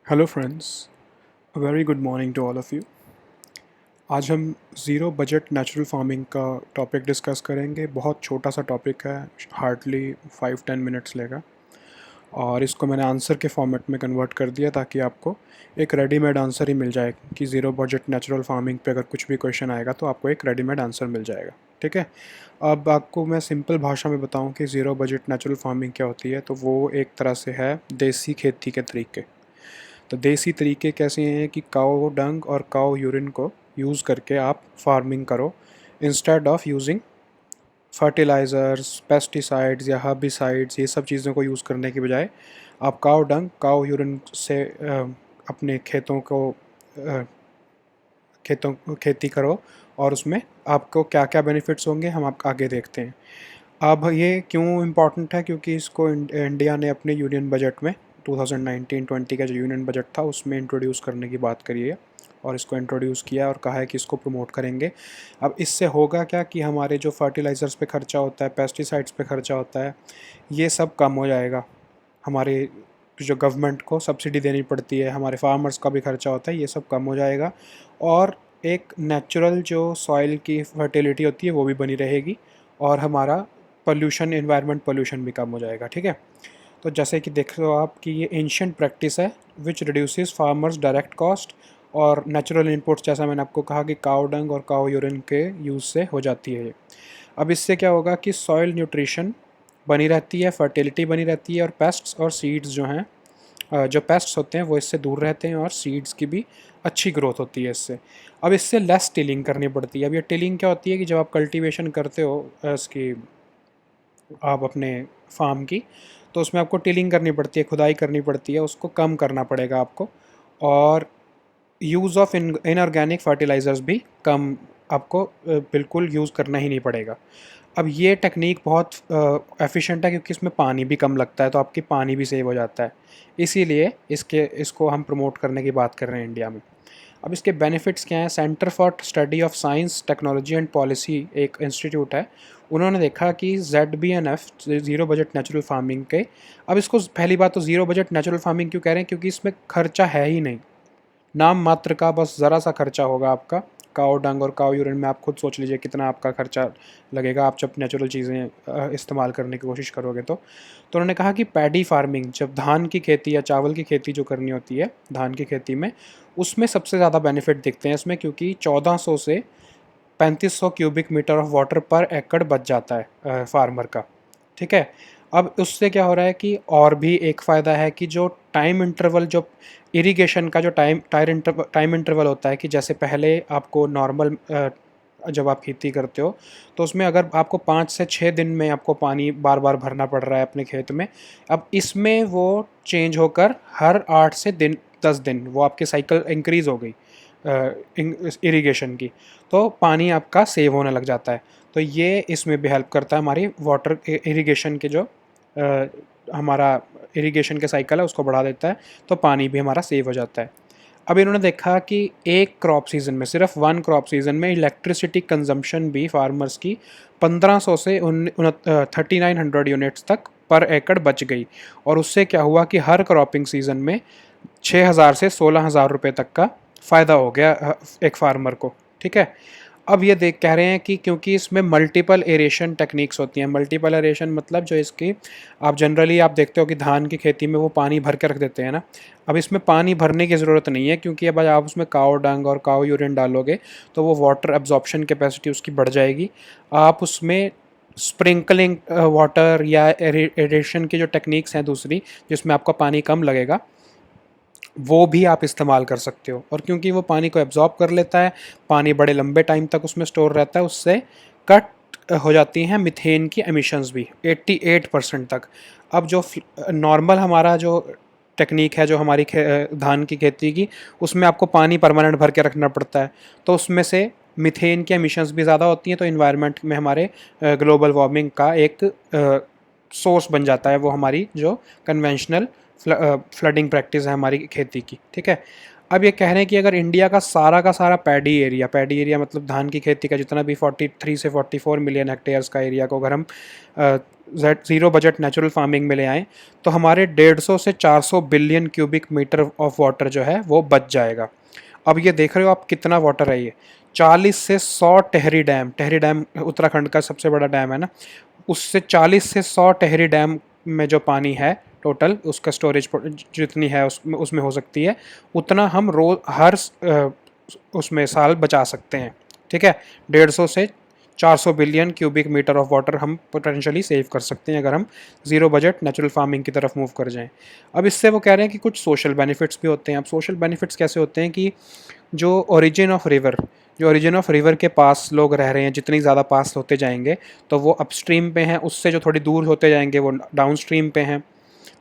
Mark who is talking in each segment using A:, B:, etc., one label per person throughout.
A: Hello friends, a very good morning to all of you. आज हम zero budget natural farming का topic discuss करेंगे। बहुत छोटा सा टॉपिक है, हार्डली 5-10 मिनट्स लेगा और इसको मैंने आंसर के फॉर्मेट में कन्वर्ट कर दिया ताकि आपको एक रेडीमेड आंसर ही मिल जाए कि ज़ीरो बजट नेचुरल फार्मिंग पे अगर कुछ भी क्वेश्चन आएगा तो आपको एक रेडीमेड आंसर मिल जाएगा। ठीक है। अब आपको मैं सिंपल भाषा में बताऊं कि ज़ीरो बजट नेचुरल फार्मिंग क्या होती है, तो वो एक तरह से है देसी खेती के तरीके। तो देसी तरीके कैसे हैं कि काऊ डंग और काऊ यूरिन को यूज़ करके आप फार्मिंग करो instead of using fertilisers, pesticides या हर्बिसाइड्स। ये सब चीज़ों को यूज़ करने के बजाय आप काऊ डंग, काऊ यूरिन से अपने खेती करो और उसमें आपको क्या क्या बेनिफिट्स होंगे हम आप आगे देखते हैं। अब ये क्यों इम्पोर्टेंट है, क्योंकि इसको इंडिया ने अपने यूनियन बजट में 2019-20 का जो यूनियन बजट था उसमें इंट्रोड्यूस करने की बात करी है और इसको इंट्रोड्यूस किया और कहा है कि इसको प्रमोट करेंगे। अब इससे होगा क्या कि हमारे जो फर्टिलाइज़र्स पे खर्चा होता है, पेस्टिसाइड्स पे खर्चा होता है, ये सब कम हो जाएगा। हमारे जो गवर्नमेंट को सब्सिडी देनी पड़ती है, हमारे फार्मर्स का भी खर्चा होता है, ये सब कम हो जाएगा और एक नेचुरल जो सॉइल की फर्टिलिटी होती है वो भी बनी रहेगी और हमारा पोल्यूशन, एनवायरनमेंट पोल्यूशन भी कम हो जाएगा। ठीक है। तो जैसे कि देख लो आप कि ये एंशियंट प्रैक्टिस है विच रिड्यूसेस फार्मर्स डायरेक्ट कॉस्ट और नेचुरल इनपुट्स, जैसा मैंने आपको कहा कि काऊ डंग और काऊ यूरिन के यूज़ से हो जाती है ये। अब इससे क्या होगा कि सॉइल न्यूट्रिशन बनी रहती है, फर्टिलिटी बनी रहती है और पेस्ट्स और सीड्स जो हैं, जो पेस्ट्स होते हैं वो इससे दूर रहते हैं और सीड्स की भी अच्छी ग्रोथ होती है इससे। अब इससे लेस टिलिंग करनी पड़ती है। अब ये टिलिंग क्या होती है कि जब आप कल्टीवेशन करते हो इसकी, आप अपने फार्म की, तो उसमें आपको टिलिंग करनी पड़ती है, खुदाई करनी पड़ती है, उसको कम करना पड़ेगा आपको। और यूज़ ऑफ इनऑर्गेनिक फर्टिलाइज़र्स भी कम आपको बिल्कुल यूज़ करना ही नहीं पड़ेगा। अब ये टेक्निक बहुत एफिशिएंट है क्योंकि इसमें पानी भी कम लगता है, तो आपकी पानी भी सेव हो जाता है। इसीलिए इसको हम प्रमोट करने की बात कर रहे हैं इंडिया में। अब इसके बेनिफिट्स क्या हैं? Centre for study of science, technology and policy एक इंस्टीट्यूट है, उन्होंने देखा कि ZBNF zero budget natural farming के, अब इसको पहली बात तो ज़ीरो बजट नेचुरल फार्मिंग क्यों कह रहे हैं, क्योंकि इसमें खर्चा है ही नहीं, नाम मात्र का बस ज़रा सा खर्चा होगा आपका। काऊ डंग और काऊ यूरिन में आप खुद सोच लीजिए कितना आपका खर्चा लगेगा आप जब नेचुरल चीज़ें इस्तेमाल करने की कोशिश करोगे तो उन्होंने कहा कि पैडी फार्मिंग, जब धान की खेती या चावल की खेती जो करनी होती है धान की खेती में, उसमें सबसे ज़्यादा बेनिफिट दिखते हैं इसमें, क्योंकि 1400 से 3500 क्यूबिक मीटर ऑफ वाटर पर एकड़ बच जाता है फार्मर का। ठीक है। अब उससे क्या हो रहा है कि और भी एक फ़ायदा है कि जो टाइम इंटरवल, जो इरिगेशन का जो टाइम इंटरवल होता है, कि जैसे पहले आपको नॉर्मल जब आप खेती करते हो तो उसमें अगर आपको 5 से 6 दिन में आपको पानी बार बार भरना पड़ रहा है अपने खेत में, अब इसमें वो चेंज होकर हर 8 से 10 दिन वो आपकी साइकिल इंक्रीज़ हो गई इरिगेशन की, तो पानी आपका सेव होने लग जाता है। तो ये इसमें भी हेल्प करता है, हमारी वाटर इरिगेशन के जो हमारा इरिगेशन के साइकिल है उसको बढ़ा देता है, तो पानी भी हमारा सेव हो जाता है। अब इन्होंने देखा कि एक क्रॉप सीज़न में, सिर्फ वन क्रॉप सीज़न में इलेक्ट्रिसिटी कंजम्पशन भी फार्मर्स की 1500 से 3900 यूनिट्स तक पर एकड़ बच गई। और उससे क्या हुआ कि हर क्रॉपिंग सीज़न में 6000 से 16000 रुपये तक का फ़ायदा हो गया एक फार्मर को। ठीक है। अब ये देख कह रहे हैं कि क्योंकि इसमें मल्टीपल एरेशन टेक्निक्स होती हैं। मल्टीपल एरेशन मतलब जो इसकी, आप जनरली आप देखते हो कि धान की खेती में वो पानी भर के रख देते हैं ना, अब इसमें पानी भरने की ज़रूरत नहीं है, क्योंकि अब आप उसमें काऊ डंग और काऊ यूरिन डालोगे तो वो वाटर एब्जॉर्प्शन कैपेसिटी उसकी बढ़ जाएगी। आप उसमें स्प्रिंकलिंग वाटर या एरेशन की जो टेक्निक्स हैं दूसरी, जिसमें आपका पानी कम लगेगा, वो भी आप इस्तेमाल कर सकते हो। और क्योंकि वो पानी को एब्जॉर्ब कर लेता है, पानी बड़े लंबे टाइम तक उसमें स्टोर रहता है, उससे कट हो जाती हैं मीथेन की एमिशंस भी 88% तक। अब जो नॉर्मल हमारा जो टेक्निक है, जो हमारी धान की खेती की, उसमें आपको पानी परमानेंट भर के रखना पड़ता है, तो उसमें से मीथेन की एमिशंस भी ज़्यादा होती हैं, तो इन्वायरमेंट में हमारे ग्लोबल वार्मिंग का एक सोर्स बन जाता है वो हमारी जो कन्वेंशनल फ्लडिंग प्रैक्टिस है हमारी खेती की। ठीक है। अब ये कह रहे हैं कि अगर इंडिया का सारा पैडी एरिया मतलब धान की खेती का जितना भी 43 से 44 मिलियन हेक्टेयर्स का एरिया को अगर हम ज़ीरो बजट नेचुरल फार्मिंग में ले आएँ तो हमारे 150 से 400 billion cubic metre of water जो है वो बच जाएगा। अब ये देख रहे हो आप कितना वाटर है ये, 40 से 100 टेहरी डैम उत्तराखंड का सबसे बड़ा डैम है ना, उससे 40 से 100 टेहरी डैम में जो पानी है टोटल उसका स्टोरेज जितनी है उसमें हो सकती है, उतना हम रोज हर उसमें साल बचा सकते हैं। ठीक है, 150 से 400 billion cubic metre of water हम पोटेंशियली सेव कर सकते हैं अगर हम ज़ीरो बजट नेचुरल फार्मिंग की तरफ मूव कर जाएं। अब इससे वो कह रहे हैं कि कुछ सोशल बेनिफिट्स भी होते हैं। अब सोशल बेनिफिट्स कैसे होते हैं कि जो ओरिजिन ऑफ रिवर के पास लोग रह रहे हैं, जितनी ज़्यादा पास होते जाएंगे तो वो अपस्ट्रीम पे हैं, उससे जो थोड़ी दूर होते जाएंगे वो डाउनस्ट्रीम पे हैं।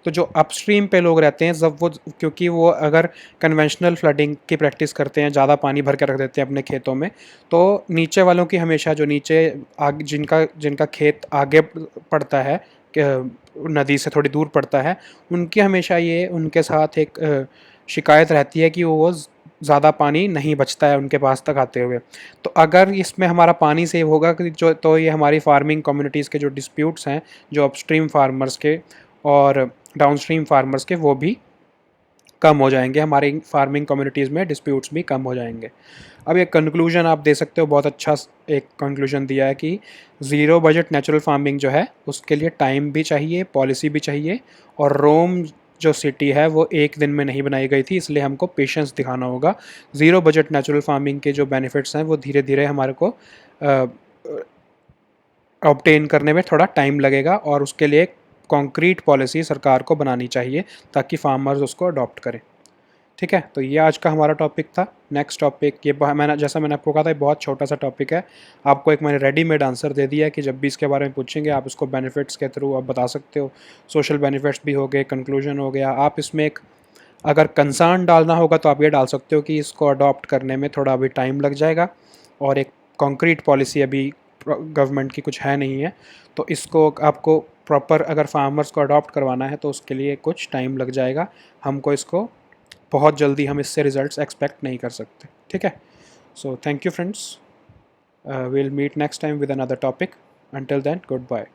A: तो जो अपस्ट्रीम पे लोग रहते हैं जब वो, क्योंकि वो अगर कन्वेंशनल फ्लडिंग की प्रैक्टिस करते हैं, ज़्यादा पानी भर के रख देते हैं अपने खेतों में, तो नीचे वालों की हमेशा, जो नीचे जिनका जिनका खेत आगे पड़ता है, नदी से थोड़ी दूर पड़ता है, उनकी हमेशा ये उनके साथ एक शिकायत रहती है कि वो ज़्यादा पानी नहीं बचता है उनके पास तक आते हुए। तो अगर इसमें हमारा पानी सेव होगा कि जो, तो ये हमारी फार्मिंग कम्युनिटीज़ के जो डिस्प्यूट्स हैं, जो अपस्ट्रीम फार्मर्स के और डाउनस्ट्रीम फार्मर्स के, वो भी कम हो जाएंगे। हमारी फार्मिंग कम्युनिटीज़ में डिस्प्यूट्स भी कम हो जाएंगे। अब एक कंक्लूजन आप दे सकते हो, बहुत अच्छा एक कंक्लूजन दिया है कि ज़ीरो बजट नेचुरल फार्मिंग जो है उसके लिए टाइम भी चाहिए, पॉलिसी भी चाहिए, और रोम जो सिटी है वो एक दिन में नहीं बनाई गई थी, इसलिए हमको पेशेंस दिखाना होगा। ज़ीरो बजट नेचुरल फार्मिंग के जो बेनिफिट्स हैं वो धीरे धीरे हमारे को ऑब्टेन करने में थोड़ा टाइम लगेगा, और उसके लिए कॉन्क्रीट पॉलिसी सरकार को बनानी चाहिए ताकि फार्मर्स उसको अडॉप्ट करें। ठीक है, तो ये आज का हमारा टॉपिक था। नेक्स्ट टॉपिक, ये जैसा मैंने आपको कहा था, बहुत छोटा सा टॉपिक है। आपको एक मैंने रेडीमेड आंसर दे दिया है कि जब भी इसके बारे में पूछेंगे आप इसको बेनिफिट्स के थ्रू आप बता सकते हो। सोशल बेनिफिट्स भी हो गए, कंक्लूजन हो गया। आप इसमें एक अगर कंसर्न डालना होगा तो आप ये डाल सकते हो कि इसको अडॉप्ट करने में थोड़ा अभी टाइम लग जाएगा, और एक कॉन्क्रीट पॉलिसी अभी गवर्नमेंट की कुछ है नहीं है, तो इसको आपको प्रॉपर अगर फार्मर्स को अडॉप्ट करवाना है तो उसके लिए कुछ टाइम लग जाएगा। हमको इसको बहुत जल्दी हम इससे रिजल्ट्स एक्सपेक्ट नहीं कर सकते। ठीक है, so thank you friends, will meet next time with another topic. Until then, good bye.